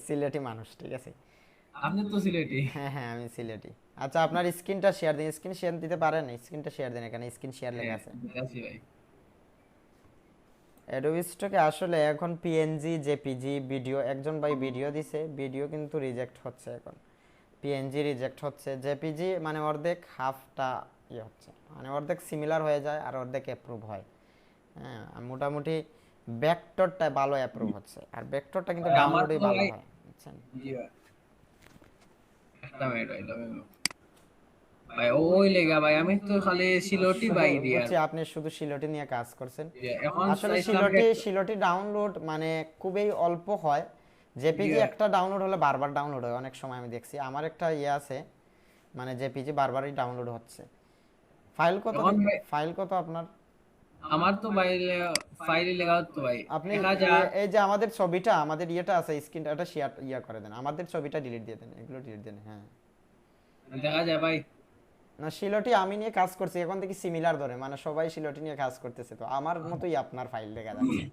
সিলেটি মানুষ, ঠিক আছে। আপনি তো সিলেটি। হ্যাঁ হ্যাঁ, আমি সিলেটি। আচ্ছা, আপনার স্ক্রিনটা শেয়ার দিন, স্ক্রিন শেয়ার দিতে পারেন? স্ক্রিনটা শেয়ার দিন, এখানে স্ক্রিন শেয়ার লেখা হ্যাঁ আছে। দেখাচ্ছি ভাই। অ্যাডোবি স্টকে আসলে এখন পিএনজি জেপিজি ভিডিও, একজন ভাই ভিডিও দিছে, ভিডিও কিন্তু রিজেক্ট হচ্ছে এখন। পিএনজি রিজেক্ট হচ্ছে, জেপিজি মানে অর্ধেক হাফটা ইয়ে হচ্ছে, মানে অর্ধেক সিমিলার হয়ে যায় আর অর্ধেক অ্যাপ্রুভ হয়। হ্যাঁ, আর মোটামুটি ভেক্টরটা ভালো অ্যাপ্রুভ হচ্ছে, আর ভেক্টরটা কিন্তু ভাই আমার ডাউনলোডই তো ভালো ভাই, হয়, বুঝছেন। জি ভাই, একটা মিনিট ভাই, ভাই ওই লেগা ভাই আমি তো খালি সিলোটি শুধু বাই দিই আর। বুঝছি আপনি শুধু সিলোটি নিয়ে কাজ করছেন। এখন আসলে চাইছিলাম যে সিলোটি সিলোটি ডাউনলোড মানে খুবই অল্প হয়। জি জেপিজি ভাই। একটা ডাউনলোড হলে বারবার ডাউনলোড হয়, অনেক সময় আমি দেখছি, আমার একটা ইয়ে আছে, মানে জেপিজি বারবারই ডাউনলোড হচ্ছে। ফাইল কত এখন ভাই ফাইল কত আপনার? আমার তো ভাই ফাইলে লেগা তো ভাই আপনি 1000। এই যে আমাদের ছবিটা, আমাদের ইয়েটা আছে, স্ক্রিনটা ওটা শেয়ার ইয়া করে দেন, আমাদের ছবিটা ডিলিট দিয়ে দেন, এগুলো ডিলিট দেন, হ্যাঁ। দেখা যায় ভাই। না, শিলটি আমি নিয়ে কাজ করছি, এখন থেকে সিমিলার ধরে, মানে সবাই শিলটি নিয়ে কাজ করতেছে, তো আমার মতোই আপনার ফাইল দেখা যাচ্ছে।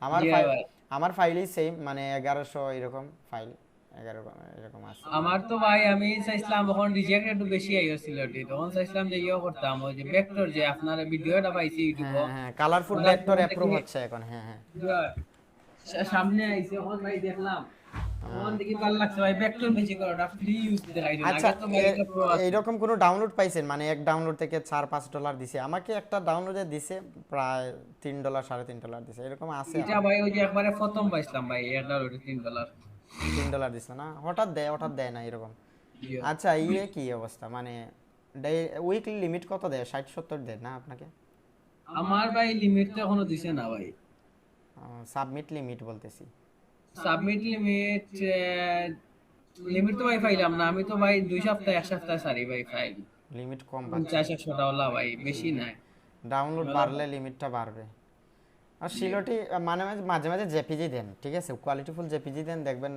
আমার জি ফাইল, ভাই। আমার ফাইলই সেম, মানে 1100 এরকম ফাইল, 11 এরকম আছে। আমার তো ভাই আমি চাইছিলাম এখন রিজেক্ট একটু বেশি আইছিল তখন চাইছিলাম যে ইয়ে করতাম ওই যে ভেক্টর যে আপনার ভিডিওটা পাইছি হ্যাঁ ইউটিউবে। হ্যাঁ হ্যাঁ, কালারফুল ওটা ভেক্টর তখন অ্যাপ্রুভ দেখি হচ্ছে এখন, হ্যাঁ হ্যাঁ। সামনে আইছে এখন ভাই দেখলাম। তখন দেখি ভালো লাগছে ভাই ভেক্টর বেশি করাটা ফ্রি ইউজ দেখাইছেন, আচ্ছা, আগে তো ভাই এটা প্রো আছে। এইরকম কোনো ডাউনলোড পাইছেন, মানে এক ডাউনলোড থেকে $4-5 দিছে? আমাকে একটা ডাউনলোডে দিছে প্রায় $3, $3.5 দিছে, এরকম আছে এটা আমার। ভাই ওই যে একবারে প্রথম পাইছিলাম ভাই এটা ওটা $3। $3 দিছে না, হঠাৎ দেয় না এরকম। জি। আচ্ছা, কি অবস্থা, মানে উইকলি লিমিট কত দেয়? 60-70 দেয় না আপনাকে? আমার ভাই লিমিট তো এখনো দিছে না ভাই। সাবমিট লিমিট বলতেছি। সাবমিট লিমিট, লিমিট তো ভাই পাইলাম না আমি তো ভাই 2 সপ্তাহ 1 সপ্তাহ সারি ভাই ফাইল। লিমিট কম পাচ্ছেন? 50-100 টাকা ভাই বেশি নাই। ডাউনলোড বাড়লে লিমিটটা বাড়বে। আর শিলটি মানে মাঝে মাঝে জেপিজি দেন, ঠিক আছে, কোয়ালিটিফুল জেপিজি দেন, দেখবেন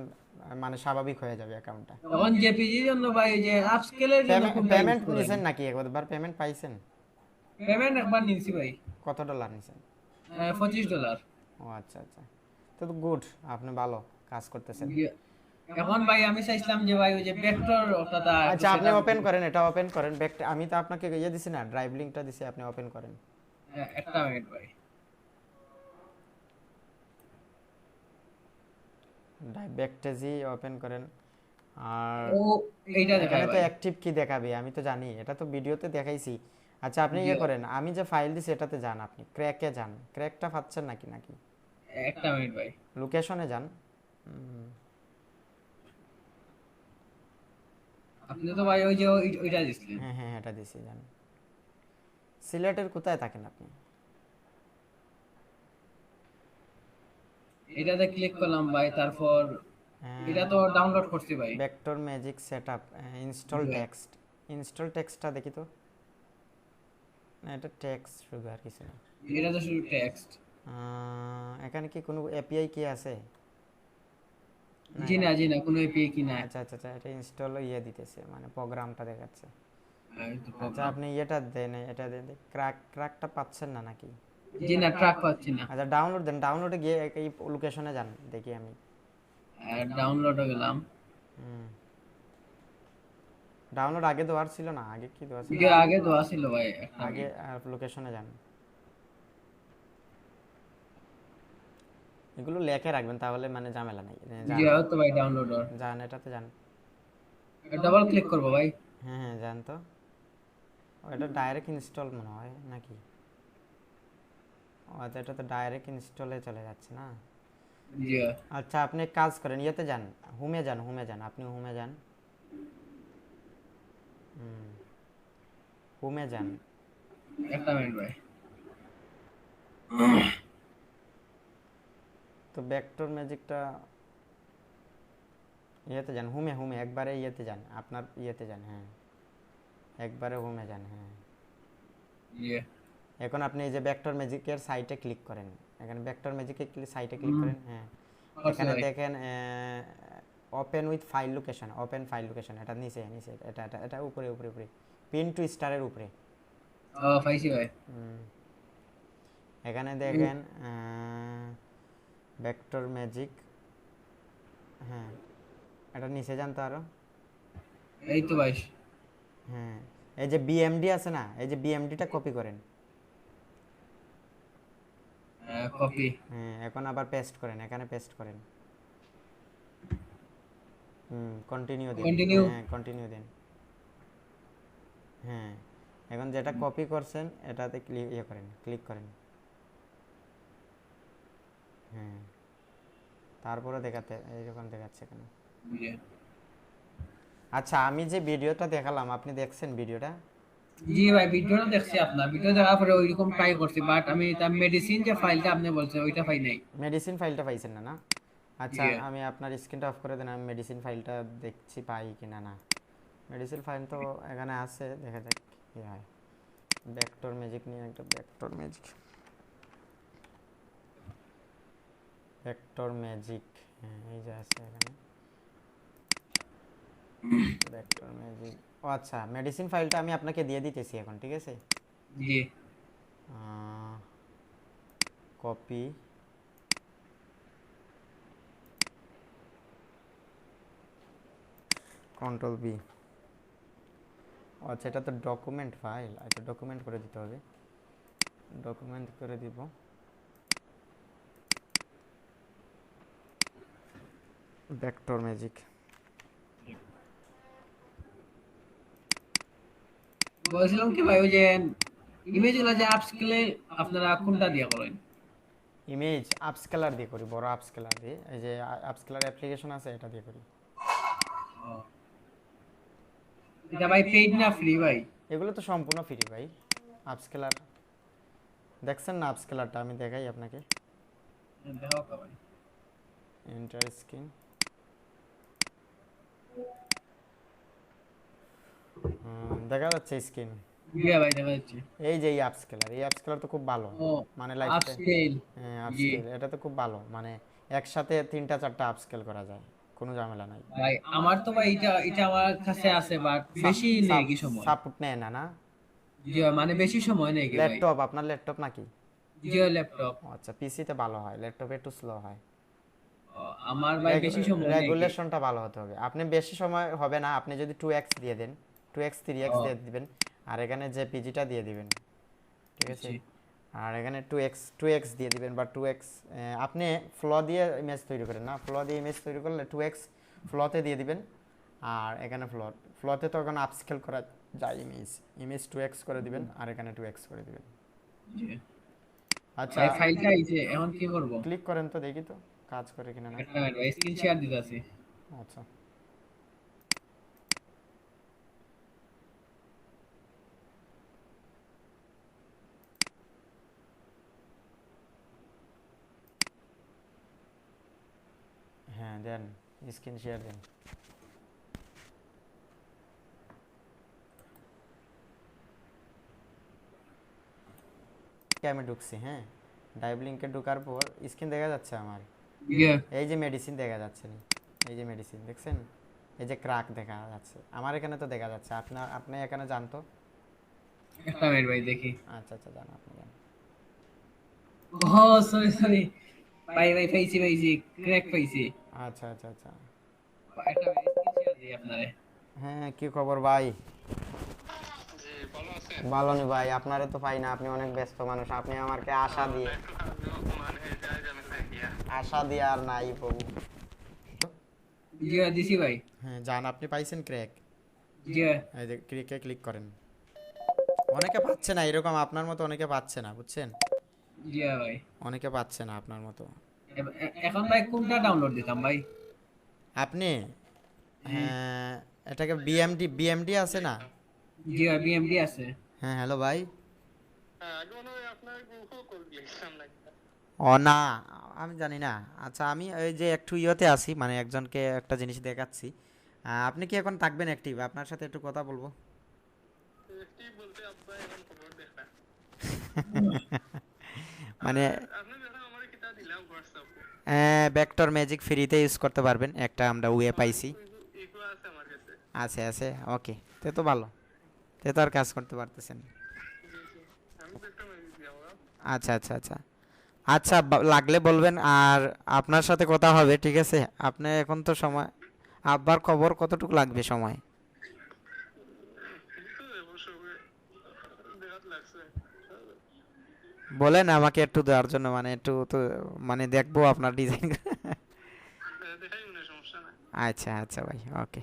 মানে স্বাভাবিক হয়ে যাবে অ্যাকাউন্টটা। এখন জেপিজির জন্য ভাই যে আপস্কেলের জন্য কোনটা ইউজ পেমেন্ট করেন? নিছেন নাকি, একবার পেমেন্ট পাইছেন? পেমেন্ট একবার নিয়েছি ভাই। কত ডলার নিছেন? $25। ও আচ্ছা আচ্ছা, তো গুড, আপনি ভালো কাজ করতেছেন। এখন ভাই আমি চাইছিলাম যে ভাই ওই যে ভেক্টর ওটা একটু আচ্ছা, আপনি সেটআপ। ওপেন করেন, এটা ওপেন করেন, আমি তো আপনাকে ইয়ে দিছি না, ড্রাইভ লিঙ্কটা দিছি, আপনি ওপেন করেন। একটা মিনিট ভাই। ড্রাইভ ব্যাকটেজি ওপেন করেন। আর ও এইটা এখানে দেখায় তো ভাই। অ্যাক্টিভ কি দেখাবে, আমি তো জানি, এটা তো ভিডিওতে দেখাইছি। আচ্ছা, আপনি জি ইয়ে করেন, আমি যে ফাইল দিছি এটাতে যান, আপনি ক্র্যাকে যান, ক্র্যাকটা পাচ্ছেন নাকি নাকি একটা মিনিট ভাই। লোকেশনে যান। আপনি তো ভাই ওই যে ওইটা দিছিলেন। হ্যাঁ হ্যাঁ, এটা দিছি, যান। সিলেটের কোথায় থাকেন আপনি? এটাতে ক্লিক করলাম ভাই তারপর এটা তো ডাউনলোড করছি ভাই। ভেক্টর ম্যাজিক সেটআপ, ইনস্টল জি ভাই। টেক্সট। ইনস্টল টেক্সটটা দেখি তো। না, এটা টেক্সট শুধু, আর কিছু না। এটা তো শুধু টেক্সট। এখানে কি কোনো এপিআই কি আছে? না, জি না জি না, কোনো এপিআই কি না। আচ্ছা আচ্ছা আচ্ছা, এটা ইনস্টল ইয়ে দিতেছে, মানে প্রোগ্রামটা দেখাচ্ছে। এই তো আচ্ছা, প্রোগ্রাম। আপনি ইয়েটা দেন, এটা দেন, ক্র্যাকটা পাচ্ছেন না নাকি? জি না, ট্র্যাক পাচ্ছি না। আচ্ছা, ডাউনলোড দেন, ডাউনলোডে গিয়ে এই লোকেশনে যান, দেখি আমি। ডাউনলোড গেলাম। ডাউনলোড আগে দেওয়ার ছিল না, আগে কি দেওয়া ছিল? ভিডিও আগে দেওয়া ছিল ভাই একটা আগে মিনিট। লোকেশনে যান, এগুলো লেখে রাখবেন, তাহলে মানে ঝামেলা নাই। যান, ভিডিও তো ভাই ডাউনলোড আর যান, এটাতে যান। ডাবল ক্লিক করবো ভাই। হ্যাঁ হ্যাঁ, যান তো। এটা ডাইরেক্ট ইনস্টল মনে হয় নাকি? ও আচ্ছা, এটা তো ডাইরেক্ট ইনস্টলে চলে যাচ্ছে না। জি। আচ্ছা, আপনি এক কাজ করেন, ইয়েতে যান, হোমে যান, আপনি হোমে যান। হোমে যান। একটা মিনিট ভাই। তো ভেক্টর ম্যাজিকটা ইয়েতে যান, হোমে একবারে ইয়েতে যান, আপনার ইয়েতে যান, হ্যাঁ, একবারে হোমে যান, হ্যাঁ। জি। এখন আপনি এই যে ভেক্টর ম্যাজিকের সাইটে ক্লিক করেন, এখানে ভেক্টর ম্যাজিকের সাইটে ক্লিক করেন, হ্যাঁ। করছি এখানে ভাই। দেখেন open with file location, open file location, এটা নিচে নিচে, এটা উপরে উপরে উপরে, পিন টু স্টারের উপরে। ও পাইছি ভাই। এখানে দেখেন ভেক্টর ম্যাজিক, হ্যাঁ, এটা নিচে যান তো আরো। এই তো ভাই হ্যাঁ, এই যে বিএমডি আছে না, এই যে বিএমডিটা কপি করেন। কপি হ্যাঁ, এখন আবার পেস্ট করেন, এখানে পেস্ট করেন। কন্টিনিউ দিন। কন্টিনিউ হ্যাঁ, কন্টিনিউ দিন। হ্যাঁ, এখন যেটা কপি করছেন এটাতে ক্লিক করেন। হ্যাঁ, তারপরে এইরকম দেখাচ্ছে কেন? আচ্ছা, আমি যে ভিডিওটা দেখালাম আপনি দেখছেন ভিডিওটা? জি ভাই ভিডিওটা দেখছি, আপনার ভিডিও দেখার পরে ওইরকম ট্রাই করছি, বাট আমি তার মেডিসিন যে ফাইলটা আপনি বলছেন ওইটা পাই নাই। মেডিসিন ফাইলটা পাইছেন না? না, আচ্ছা, জি আমি আপনার স্ক্রিনটা অফ করে দেন, আমি মেডিসিন ফাইলটা দেখছি পাই কিনা। না, মেডিসিন ফাইল তো এখানে আছে, দেখা যাক কি হয়। ভেক্টর ম্যাজিক নিয়ে একটা ভেক্টর ম্যাজিক। হ্যাঁ, এই যে আছে এখানে ভেক্টর ম্যাজিক। ও আচ্ছা, মেডিসিন ফাইলটা আমি আপনাকে দিয়ে দিতেছি এখন, ঠিক আছে? জি কপি, কন্ট্রোল বি। আচ্ছা, এটা তো ডকুমেন্ট ফাইল, আচ্ছা ডকুমেন্ট করে দিতে হবে, ডকুমেন্ট করে দিব। Vector magic. বলছিলাম কি ভাই, ওই যে ইমেজগুলো যে আপস্কেলে আপনারা কোনটা দিয়ে করেন? ইমেজ আপস্কেলার দিয়ে করি, বড় আপস্কেলার দিয়ে, এই যে আপস্কেলার অ্যাপ্লিকেশন আছে এটা দিয়ে করি। এটা ভাই পেইড না ফ্রি ভাই? এগুলো তো সম্পূর্ণ ফ্রি ভাই। আপস্কেলার দেখছেন না? আপস্কেলারটা আমি দেখাই আপনাকে। দেখাও কা ভাই। Enter screen. দেখা যাচ্ছে স্ক্রিন? জি ভাই দেখা যাচ্ছে। এই যে এই আপস্কেলার তো খুব ভালো, ও মানে লাইফস্টাইল। আপস্কেল। হ্যাঁ, জি আপস্কেল এটা তো খুব ভালো, মানে একসাথে 3টা 4টা আপস্কেল করা যায়, কোনো ঝামেলা নাই। ভাই আমার তো ভাই এটা এটা আমার কাছে আছে, বাট বেশি নেই কি সময়। সাপোর্ট নেয় না? না, জি ভাই, মানে বেশি সময় নেই কি ভাই? ল্যাপটপ, আপনার ল্যাপটপ নাকি? জি ল্যাপটপ। ও আচ্ছা, পিসিতে ভালো হয়, ল্যাপটপে একটু স্লো হয়। আমার ভাই বেশি সময় নেই কি। রেগুলেশনটা ভালো হতে হবে, আপনি বেশি সময় হবে না, আপনি যদি 2x দিয়ে দেন, 2x 3x ও দিয়ে দিবেন, আর এখানে যে পিজিটা দিয়ে দিবেন, ঠিক আছে? জি আর এখানে 2x দিয়ে দিবেন, বা 2x আপনি ফ্লো দিয়ে ইমেজ তৈরি করেন না, ফ্লো দিয়ে ইমেজ তৈরি করলে 2x ফ্লোতে দিয়ে দিবেন। আর এখানে ফ্লোতে তো এখন আপস্কেল করা যায়, ইমেজ 2x করে দিবেন, আর এখানে 2x করে দিবেন। জি আচ্ছা, ভাই ফাইলটা আইছে, এখন কি করব? ক্লিক করেন তো দেখি তো কাজ করে কিনা। না, একটা মিনিট ভাই, স্ক্রিন শেয়ার দিতেছি। আচ্ছা, হ্যাঁ দেন, স্ক্রিন শেয়ার দেন। আমি ঢুকছি, হ্যাঁ, ডাইভ লিঙ্কে ঢোকার পর স্ক্রিন দেখা যাচ্ছে আমার। জি এই যে মেডিসিন দেখা যাচ্ছে না, এই যে মেডিসিন দেখছেন, এই যে ক্রাক দেখা যাচ্ছে আমার এখানে তো দেখা যাচ্ছে, আপনি এখানে জানতো। একটা মিনিট ভাই দেখি। আচ্ছা আচ্ছা, জান, আপনি জান। ও সরি সরি ভাই, ভাই পাইছি ক্র্যাক পাইছি। আচ্ছা আচ্ছা আচ্ছা। একটা মিনিট স্ক্রিন শেয়ার দিই আপনারে। হ্যাঁ, কি খবর ভাই? ভালো নি ভাই, আপনারে তো পাই না, আপনি অনেক ব্যস্ত মানুষ, আপনি আমাকে আশা দিয়ে আর নাই প্রভু। জি দিছি ভাই। হ্যাঁ, জান, আপনি পাইছেন ক্র্যাক? জি এই যে ক্লিকে ক্লিক করেন। অনেকে পাচ্ছে না এরকম, আপনার মতো অনেকে পাচ্ছে না, বুঝছেন? জি ভাই। অনেকে পাচ্ছে না আপনার মতো। এখন ভাই কোনটা ডাউনলোড দিতাম ভাই? আপনি, জি হ্যাঁ, এটাকে বিএমডি আছে না? জি ভাই বিএমডি আছে। হ্যাঁ, হ্যালো ভাই। ও না, আমি জানি না। আচ্ছা, আমি ওই যে একটু ইয়েতে আছি, মানে একজনকে একটা জিনিস দেখাচ্ছি। আপনি কি এখন থাকবেন অ্যাক্টিভ? আপনার সাথে একটু কথা বলবো। মানে ভেক্টর ম্যাজিক ফ্রিতে ইউজ করতে পারবেন, একটা আমরা ওয়ে পাইছি। আছে আছে, ওকে, তো ভালো, তো আর কাজ করতে পারতেছেন। আচ্ছা আচ্ছা আচ্ছা, আচ্ছা, লাগলে বলবেন, আর আপনার সাথে কথা হবে, ঠিক আছে? আপনি এখন তো সময়, আব্বার খবর কতটুকু লাগবে সময়? বলেন আমাকে একটু দেওয়ার জন্য, মানে একটু তো, মানে দেখবো আপনার ডিজাইন। আচ্ছা আচ্ছা ভাই, ওকে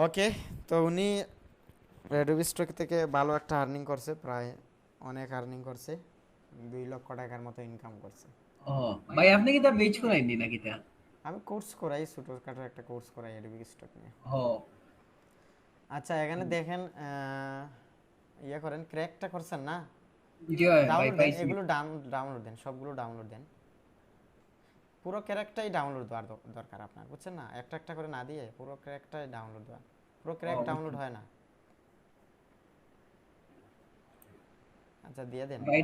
ওকে। তো উনি অ্যাডোবি স্টক থেকে ভালো একটা আর্নিং করছে, প্রায় অনেক আর্নিং করছে, 2 লক্ষ টাকার মতো ইনকাম করছে। ও ভাই আপনি কি তা বেচ করাইনি নাকি তা? আমি কোর্স করাই, ছোটোখাটো একটা কোর্স করাই অ্যাডোবি স্টক নিয়ে। ও আচ্ছা, এখানে দেখেন, ইয়ে করেন, ক্র্যাকটা করছেন না? জি ভাই, ভাই ডাউনলোড দেন, পাইছি। এগুলো ডাউনলোড দেন, সবগুলো ডাউনলোড দেন। পুরো ক্র্যাকটাই ডাউনলোড দেওয়ার দরকার আপনার, বুঝছেন না? একটা একটা করে না দিয়ে পুরো ক্র্যাকটাই ডাউনলোড দেওয়া। পুরো ও ক্র্যাক বুঝছি। ডাউনলোড হয় না। আচ্ছা, দিয়ে দেন। ভাই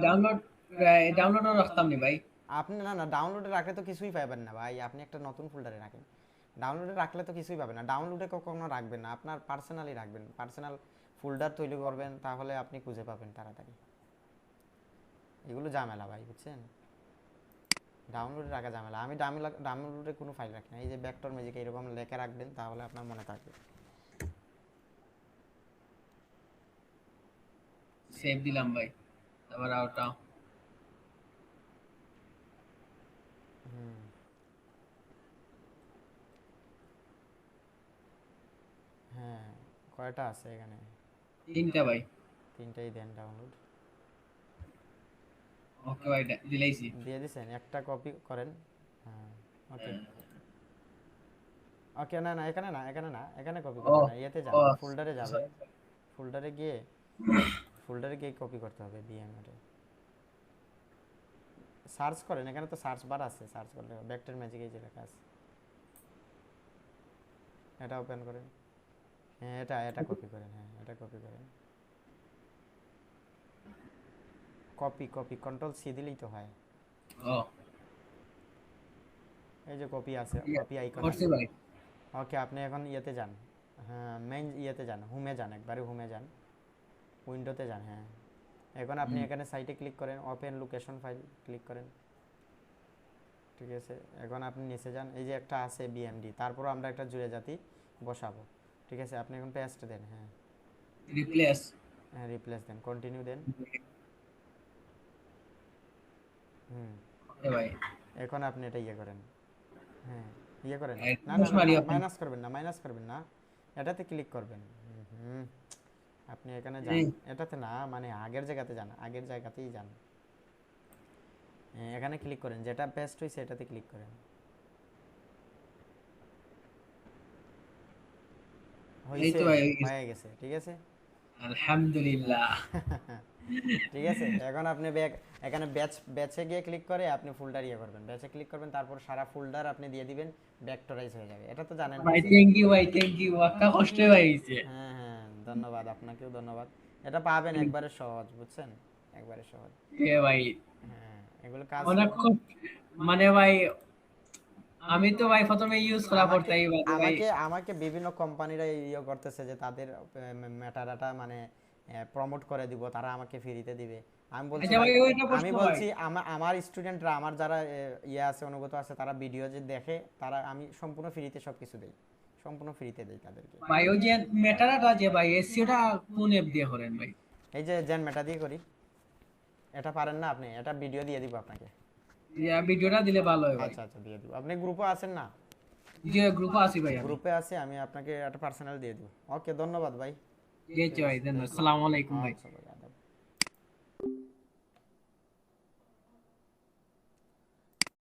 ডাউনলোডও রাখতাম নি ভাই। আপনি না না, ডাউনলোডে রাখলে তো কিছুই পাবেন না ভাই, আপনি একটা নতুন ফোল্ডারে রাখেন। ডাউনলোডে রাখলে তো কিছুই পাবেন না, ডাউনলোডে কখনো রাখবেন না, আপনার পার্সোনালি রাখবেন, পার্সোনাল ফোল্ডার তৈরি করবেন, তাহলে আপনি খুঁজে পাবেন তাড়াতাড়ি। এগুলো ঝামেলা ভাই, বুঝছেন? ডাউনলোডে রাখা ঝামেলা। আমি ডাউনলোডে কোনো ফাইল রাখি না। এই যে ভেক্টর ম্যাজিক এরকম লেখা রাখবেন, তাহলে আপনার মনে থাকবে। সেভ দিলাম ভাই। তারপর ওটা হুম, হ্যাঁ, কয়টা আছে এখানে? তিনটা ভাই। তিনটাই দেন ডাউনলোড। ওকে ভাই দিলাইছি। দিয়ে দিছেন, একটা কপি করেন। হ্যাঁ, ওকে ওকে। না না, এখানে না, এখানে না, এখানে কপি ও করবেন না, ইয়েতে যান, ও ফোল্ডারে যাবেন। sorry, ফোল্ডারে গিয়ে, কপি করতে হবে বিএমএর। সার্চ করেন, এখানে তো সার্চ বার আছে, সার্চ করলে ভেক্টর ম্যাজিক এই যে লেখা আছে, এটা ওপেন করেন। হ্যাঁ, এটা এটা কপি করেন, হ্যাঁ এটা কপি করেন। কপি কপি কন্ট্রোল সি দিলেই তো হয়। ও এই যে কপি আছে, কপি আইকন করছি আছে। ভাই। ওকে, আপনি এখন ইয়েতে যান। হ্যাঁ, মেইন ইয়েতে যান, হোমে যান, একবারে হোমে যান, উইন্ডোতে যান। হ্যাঁ, এখন আপনি হুম, এখানে সাইটে ক্লিক করেন, ওপেন লোকেশন ফাইল ক্লিক করেন, ঠিক আছে? এখন আপনি নিচে যান, এই যে একটা আছে বিএমডি, তারপর আমরা একটা জুড়ে জাতি বসাবো, ঠিক আছে? আপনি এখন পেস্ট দেন, হ্যাঁ রিপ্লেস। হ্যাঁ, রিপ্লেস দেন, কন্টিনিউ দেন। হুম, ওকে ভাই। এখন আপনি এটা ইয়ে করেন, হ্যাঁ ইয়ে করেন। না না পুশ না, মারি ওপেন। মাইনাস করবেন না, মাইনাস করবেন না, এটাতে ক্লিক করবেন। হুম হুম, আপনি এখানে যান, এটাতে না, মানে আগের জায়গাতে যান, আগের জায়গাতেই যান। হ্যাঁ, এখানে ক্লিক করেন, যেটা পেস্ট হয়েছে এটাতে ক্লিক করেন। এই হয়েছে, তো ভাই হয়ে গেছে, ঠিক আছে। আলহামদুলিল্লাহ। ঠিক আছে, এখন আপনি এখানে ব্যাচে গিয়ে ক্লিক করে আপনি ফোল্ডার ইয়ে করবেন, ব্যাচে ক্লিক করবেন, তারপর সারা ফোল্ডার আপনি দিয়ে দিবেন, ভেক্টরাইজ হয়ে যাবে। এটা তো জানেন ভাই বেসিক। থ্যাংক ইউ ভাই, থ্যাংক ইউ, একটা কষ্ট হয়েছে। হ্যাঁ হ্যাঁ, ধন্যবাদ, আপনাকেও ধন্যবাদ। এটা পাবেন, একবারে সহজ, বুঝছেন? একবারে সহজ। এ ভাই হ্যাঁ, এগুলো কাজ অনেক মানে ভাই আমি তো ভাই প্রথমে ইউজ করা আমাকে পড়তাই ভাই। আমাকে আমাকে বিভিন্ন কোম্পানিরা ইয়ে করতেছে যে তাদের মেটাডাটা মানে প্রমোট করে দিব, তারা আমাকে ফ্রিতে দিবে। আমি বলছি আচ্ছা ভাই, ভাই ওইটা আমি প্রশ্ন ভাই। বলছি আমার স্টুডেন্টরা, আমার যারা ইয়ে আছে, অনুগত আছে, তারা ভিডিও যে দেখে, তারা আমি সম্পূর্ণ ফ্রিতে সব কিছু দেই, সম্পূর্ণ ফ্রিতে দেই তাদেরকে। ভাই ওই যে মেটাটা যে ভাই এসিওটা কোন অ্যাপ দিয়ে করেন ভাই? এই যে জেন মেটা দিয়ে করি। এটা পারেন না আপনি? এটা ভিডিও দিয়ে দিব আপনাকে। ইয়া ভিডিওটা দিলে ভালো হয় ভাই। আচ্ছা আচ্ছা, দিয়ে দিব। আপনি গ্রুপে আছেন না? যে গ্রুপে আছি ভাই আমি। গ্রুপে আছে, আমি আপনাকে একটা পার্সোনাল দিয়ে দিব। ওকে, ধন্যবাদ ভাই। জি ভাই, ধন্যবাদ। আসসালামু আলাইকুম ভাই। আচ্ছা ভাই।